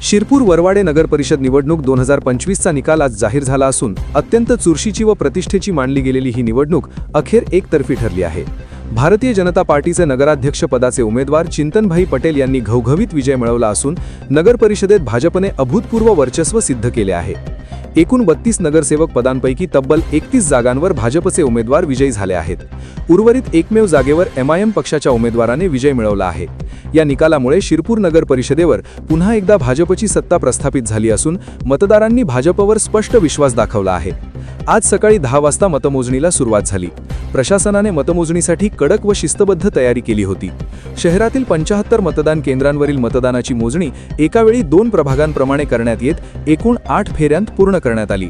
शिरपूर वरवाडे नगर परिषद निवडणूक 2025चा निकाल आज जाहीर झाला असून अत्यंत चुरशीची व प्रतिष्ठेची मानली गेलेली ही निवडणूक अखेर एकतर्फी ठरली आहे। भारतीय जनता पार्टीचे नगराध्यक्ष पदाचे उमेदवार चिंतनभाई पटेल यांनी घवघवीत विजय मिळवला असून नगर परिषदेत भाजपने अभूतपूर्व वर्चस्व सिद्ध केले आहे। एकूण 32 नगरसेवक पदांपैकी तब्बल 31 जागांवर भाजपचे उमेदवार विजयी झाले आहेत। उर्वरित एकमेव जागेवर एमआयएम पक्षाच्या उमेदवाराने विजय मिळवला आहे। या निकालामुळे शिरपूर नगर परिषदेवर पुन्हा एकदा भाजपची सत्ता प्रस्थापित झाली असून मतदारांनी भाजपवर स्पष्ट विश्वास दाखवला आहे। आज सकाळी 10 वाजता मतमोजणीला सुरुवात झाली। प्रशासनाने मतमोजणीसाठी कडक व शिस्तबद्ध तयारी केली होती। शहरातील 75 मतदान केंद्रांवरील मतदानाची मोजणी एकावेळी 2 प्रभागांप्रमाणे करण्यात येत एकूण 8 फेऱ्यांत पूर्ण करण्यात आली।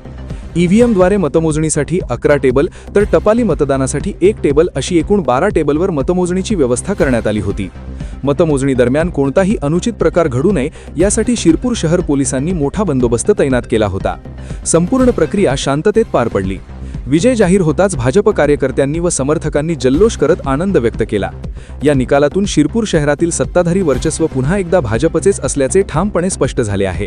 ईव्हीएमद्वारे मतमोजणीसाठी 11 टेबल तर टपाली मतदानासाठी 1 टेबल अशी एकूण 12 टेबलवर मतमोजणीची व्यवस्था करण्यात आली होती। मतमोजणी दरम्यान कोणताही अनुचित प्रकार घडू नये यासाठी शिरपूर शहर पोलिसांनी मोठा बंदोबस्त तैनात केला होता। संपूर्ण प्रक्रिया शांततेत पार पडली। विजय जाहीर होताच भाजप कार्यकर्त्यांनी व समर्थकांनी जल्लोष करत आनंद व्यक्त केला। या निकालातून शिरपूर शहरातील सत्ताधारी वर्चस्व पुन्हा एकदा भाजपचेच असल्याचे ठामपणे स्पष्ट झाले आहे।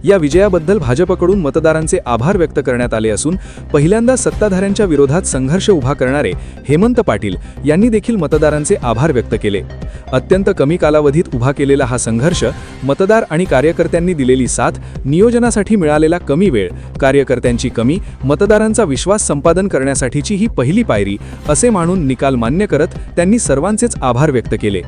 या विजयाबद्दल भाजपकडून मतदारांचे आभार व्यक्त करण्यात आले असून पहिल्यांदा सत्ताधाऱ्यांच्या विरोधात संघर्ष उभा करणारे हेमंत पाटील यांनी देखील मतदारांचे आभार व्यक्त केले। अत्यंत कमी कालावधीत उभा केलेला हा संघर्ष, मतदार आणि कार्यकर्त्यांनी दिलेली साथ, नियोजनासाठी मिळालेला कमी वेळ, कार्यकर्त्यांची कमी, मतदारांचा विश्वास संपादन करण्यासाठीची ही पहिली पायरी असे मानून निकाल मान्य करत त्यांनी सर्वांचेच आभार व्यक्त केले।